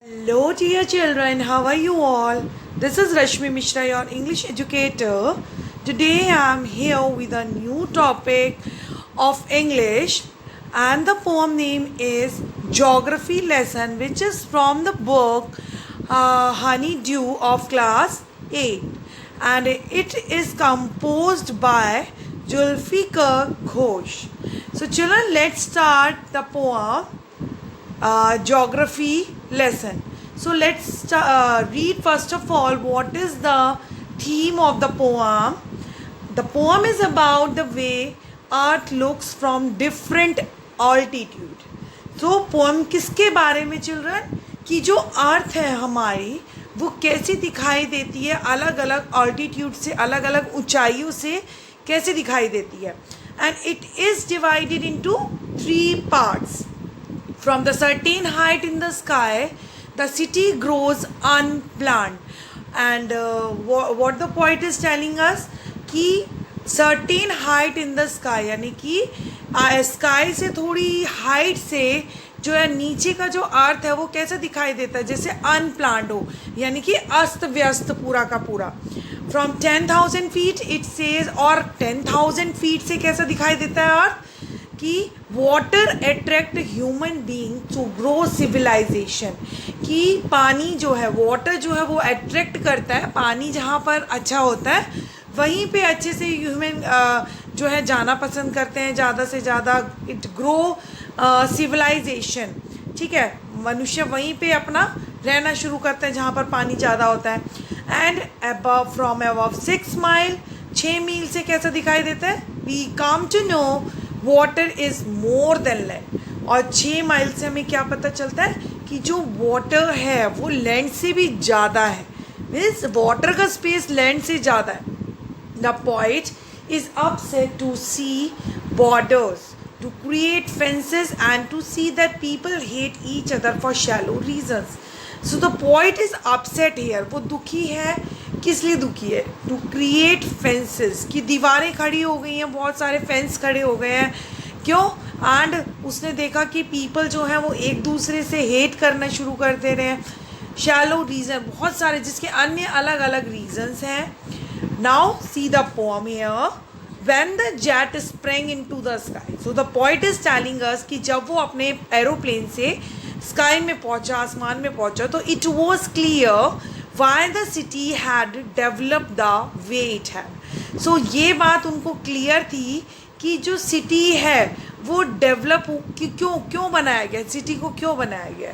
Hello, dear children. How are you all? This is Rashmi Mishra, your English educator. Today I am here with a new topic of English, and the poem name is Geography Lesson, which is from the book Honeydew of Class 8, and it is composed by Julfikar Ghosh. So, children, let's start the poem. Geography lesson. So let's read first of all what is the theme of the poem. The poem is about the way earth looks from different altitude. तो poem किसके बारे में children, कि जो अर्थ है हमारी वो कैसी दिखाई देती है, अलग अलग ऑल्टीट्यूड से, अलग अलग ऊंचाइयों से कैसे दिखाई देती है. And it is divided into 3 parts. From the certain height in the sky, the city grows unplanned. And what the poet is telling us, कि certain height in the sky, यानी कि स्काई से थोड़ी हाइट से जो है नीचे का जो अर्थ है वो कैसा दिखाई देता है, जैसे अनप्लान्ड हो, यानी कि अस्त व्यस्त पूरा का पूरा. फ्रॉम 10,000 feet इट सेज, और 10,000 feet से कैसा दिखाई देता है अर्थ, कि water attract human being to grow civilization. कि पानी जो है, वाटर जो है वो अट्रैक्ट करता है, पानी जहाँ पर अच्छा होता है वहीं पे अच्छे से ह्यूमन जो है जाना पसंद करते हैं ज़्यादा से ज़्यादा. इट ग्रो सिविलाइजेशन, ठीक है, मनुष्य वहीं पे अपना रहना शुरू करते हैं जहाँ पर पानी ज़्यादा होता है. And above, from above 6 mile, 6 मील से कैसा दिखाई देता है, we come to know water is more than land. और 6 माइल से हमें क्या पता चलता है कि जो वाटर है वो लैंड से भी ज़्यादा है, मीन्स वाटर का स्पेस लैंड से ज़्यादा है. The poet is upset to see borders, to create fences and to see that people hate each other for shallow reasons. So the poet is upset here, वो दुखी है. किस लिए दुखी है, टू क्रिएट फेंसेस, की दीवारें खड़ी हो गई हैं, बहुत सारे फेंस खड़े हो गए हैं. क्यों? एंड उसने देखा कि पीपल जो हैं वो एक दूसरे से हेट करना शुरू कर दे रहे हैं. शैलो रीज़न, बहुत सारे जिसके अन्य अलग अलग रीजन्स हैं. Now see the poem here. When the jet sprang into the sky, so the poet is telling us कि जब वो अपने एरोप्लेन से स्काई में पहुंचा, आसमान में पहुंचा, तो it was clear why the city had developed the way it had. So ये बात उनको क्लियर थी कि जो सिटी है वो डेवलप क्यों बनाया गया, सिटी को क्यों बनाया गया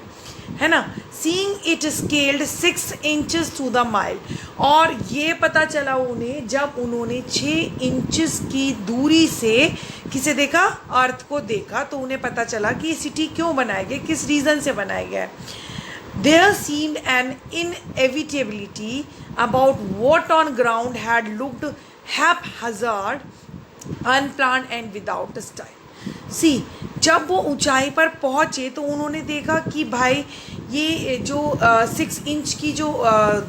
है ना. Seeing it scaled 6 inches to the mile, और ये पता चला उन्हें जब उन्होंने 6 inches की दूरी से किसे देखा, अर्थ को देखा, तो उन्हें पता चला कि सिटी क्यों बनाया गया, किस रीज़न से बनाया गया है. There seemed an inevitability about what on ground had looked haphazard, unplanned and without style. See, जब वो ऊंचाई पर पहुँचे तो उन्होंने देखा कि भाई ये जो 6 inch की जो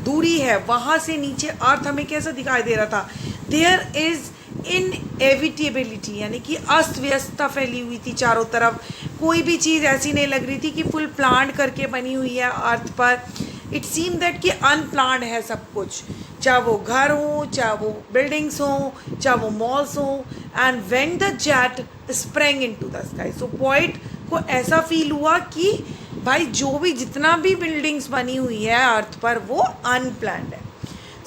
दूरी है वहाँ से नीचे अर्थ हमें कैसा दिखाई दे रहा था. There is इनएविटेबिलिटी, यानी कि अस्त व्यस्तता फैली हुई थी चारों तरफ. कोई भी चीज़ ऐसी नहीं लग रही थी कि फुल प्लान्ड करके बनी हुई है अर्थ पर. इट सीम दैट कि अनप्लान्ड है सब कुछ, चाहे वो घर हो, चाहे वो बिल्डिंग्स हो, चाहे वो मॉल्स हो. And when the jet sprang into the sky, so point को ऐसा फील हुआ कि भाई जो भी जितना भी बिल्डिंग्स बनी हुई है अर्थ पर वो अनप्लान्ड है.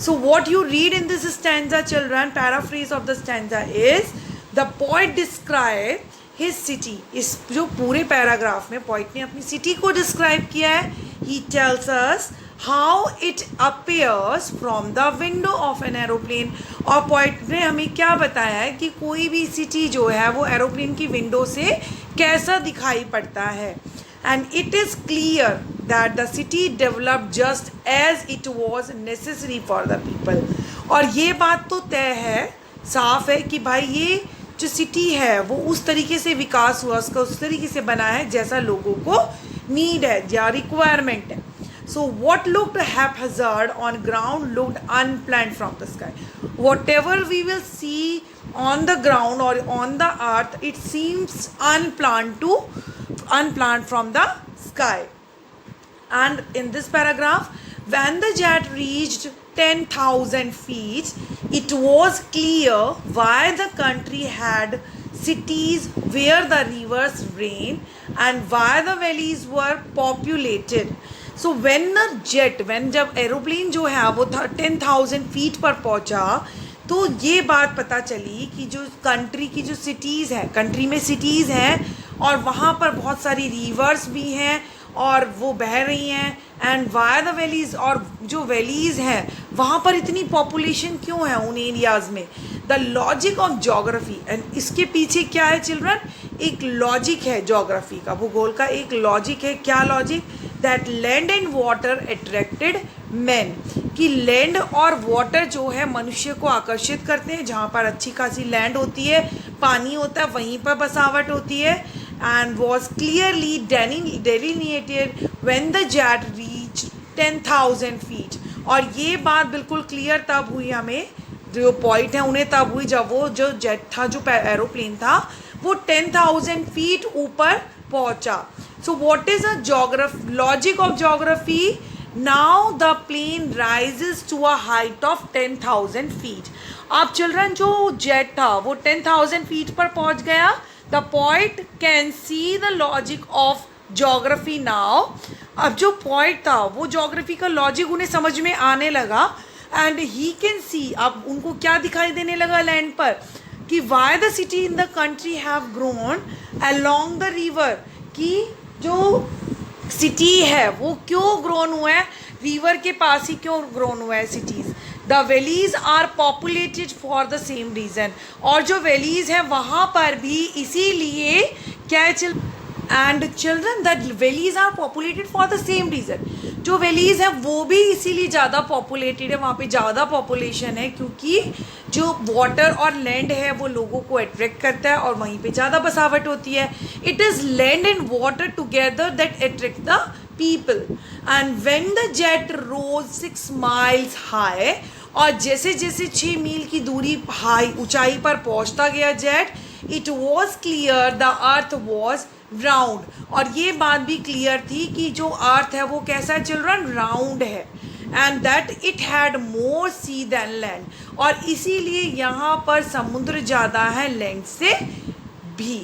So what you read in this stanza, children, paraphrase of the stanza is the poet describe his city. इस जो पूरे पैराग्राफ में poet ने अपनी city को describe किया है. He tells us how it appears from the window of an aeroplane. और poet ने हमें क्या बताया है कि कोई भी city जो है वो एरोप्लेन की विंडो से कैसा दिखाई पड़ता है. And it is clear that the city developed just as it was necessary for the people. और ये बात तो तय है, साफ है कि भाई ये जो सिटी है वो उस तरीके से विकास हुआ, उसका उस तरीके से बना है जैसा लोगों को नीड है या रिक्वायरमेंट है. So what looked haphazard on ground looked unplanned from the sky. Whatever we will see on the ground or on the earth, it seems unplanned from the sky. And in this paragraph, when the jet reached 10,000 feet, it was clear why the country had cities where the rivers ran and why the valleys were populated. So when the jet, when जब aeroplane जो है वो 10,000 feet पर पहुंचा, तो ये बात पता चली कि जो कंट्री की जो सिटीज़ हैं, कंट्री में सिटीज़ हैं और वहाँ पर बहुत सारी रिवर्स भी हैं और वो बह रही हैं, एंड वाई द वैलीज़, और जो वैलीज़ हैं वहाँ पर इतनी पॉपुलेशन क्यों है उन एरियाज़ में. The logic of geography, and इसके पीछे क्या है चिल्ड्रन, एक लॉजिक है जोग्राफी का, भूगोल का एक लॉजिक है. क्या logic? That land and water attracted man, कि लैंड और वाटर जो है मनुष्य को आकर्षित करते हैं. जहाँ पर अच्छी खासी लैंड होती है, पानी होता है, वहीं पर बसावट होती है. And was clearly delineated when the jet reach 10,000 feet. और ये बात बिल्कुल क्लियर तब हुई, हमें जो पॉइंट है उन्हें तब हुई जब वो जो जेट था, जो एरोप्लेन था, वो 10,000 फीट ऊपर पहुंचा. So what is a logic of geography? Now the plane rises to a height of 10,000 feet. अब चिल्ड्रन जो जेट था वो 10,000 फीट पर पहुंच गया. The point can see the logic of geography now. अब जो पॉइंट था वो जोग्राफी का लॉजिक उन्हें समझ में आने लगा, एंड ही कैन सी, अब उनको क्या दिखाई देने लगा लैंड पर, कि why the city in the country have grown along the river, कि जो सिटी है वो क्यों ग्रोन हुआ है, रिवर के पास ही क्यों ग्रोन हुआ है cities. The valleys are populated for the same reason, और जो वैलीज है वहाँ पर भी इसीलिए क्या है and children that valleys are populated for the same reason. जो वैलीज है वो भी इसीलिए ज़्यादा पॉपुलेटेड है, वहाँ पे ज़्यादा पॉपुलेशन है, क्योंकि जो वाटर और लैंड है वो लोगों को अट्रैक्ट करता है और वहीं पे ज़्यादा बसावट होती है. It is land and water together that attract the people. And when the jet rose 6 miles high, और जैसे जैसे 6 मील की दूरी हाई ऊंचाई पर पहुंचता गया jet, it was clear the earth was round. और ये बात भी क्लियर थी कि जो अर्थ है वो कैसा है चिल्ड्रन, राउंड है. And that it had more sea than land, और इसीलिए यहाँ पर समुद्र ज़्यादा है लैंड से भी.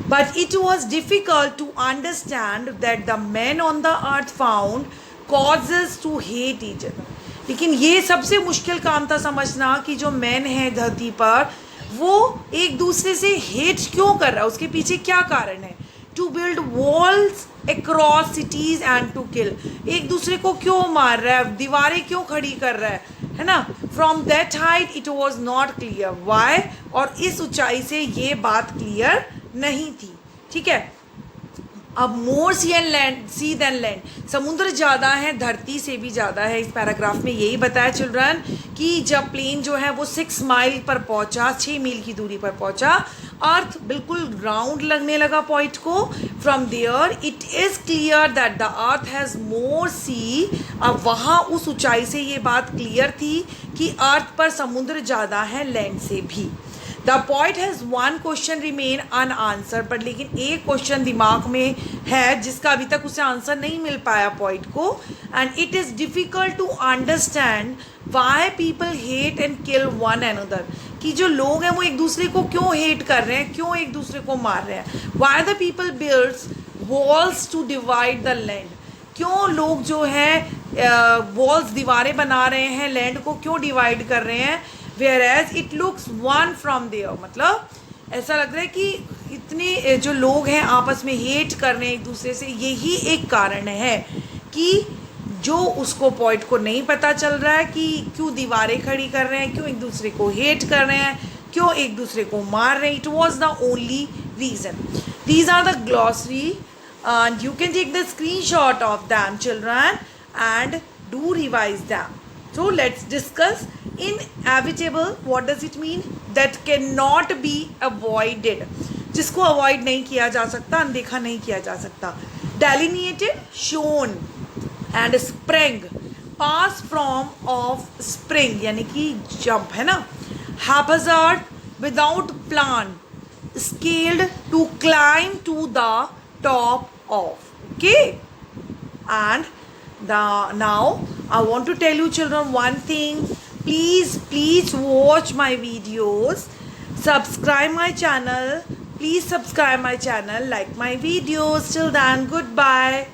But it was difficult to understand that the man on the earth found causes to hate each other. लेकिन ये सबसे मुश्किल काम था समझना कि जो मैन है धरती पर वो एक दूसरे से हेट क्यों कर रहा है, उसके पीछे क्या कारण है. To build walls across cities and to kill, एक दूसरे को क्यों मार रहा है, दीवारें क्यों खड़ी कर रहा है ना. From that height it was not clear why, और इस ऊंचाई से ये बात क्लियर नहीं थी. ठीक है. अब मोर सी देन लैंड, समुद्र ज़्यादा है धरती से भी ज़्यादा है. इस पैराग्राफ में यही बताया चिल्ड्रन कि जब प्लेन जो है वो 6 माइल पर पहुंचा, 6 मील की दूरी पर पहुंचा, अर्थ बिल्कुल राउंड लगने लगा पॉइंट को. From there it is clear that the earth has more sea. अब वहाँ उस ऊंचाई से ये बात क्लियर थी कि अर्थ पर समुद्र ज़्यादा है लैंड से भी. The point has one question remain unanswer, but लेकिन एक क्वेश्चन दिमाग में है जिसका अभी तक उसे आंसर नहीं मिल पाया पॉइंट को. And it is difficult to understand why people hate and kill one another, कि जो लोग हैं वो एक दूसरे को क्यों हेट कर रहे हैं, क्यों एक दूसरे को मार रहे हैं. Why the people builds walls to divide the land, क्यों लोग जो है वॉल्स दीवारें बना रहे हैं, लैंड को क्यों डिवाइड कर रहे हैं. Whereas it looks one from there, मतलब ऐसा लग रहा है कि इतने जो लोग हैं आपस में हेट कर रहे हैं एक दूसरे से. यही एक कारण है कि जो उसको पॉइंट को नहीं पता चल रहा है कि क्यों दीवारें खड़ी कर रहे हैं, क्यों एक दूसरे को हेट कर रहे हैं, क्यों एक दूसरे को मार रहे हैं. It was the only reason. These are the glossary and you can take the screenshot of them children and do revise them. So let's discuss inevitable. What does it mean? That cannot be avoided, जिसको avoid नहीं किया जा सकता, अनदेखा नहीं किया जा सकता. Delineated, shown, and sprang, pass from of spring, यानी कि jump है ना. Haphazard, without plan, scaled to climb to the top of. Okay, and Now I want to tell you children one thing. Please watch my videos. Subscribe my channel. Please subscribe my channel. Like my videos. Till then, goodbye.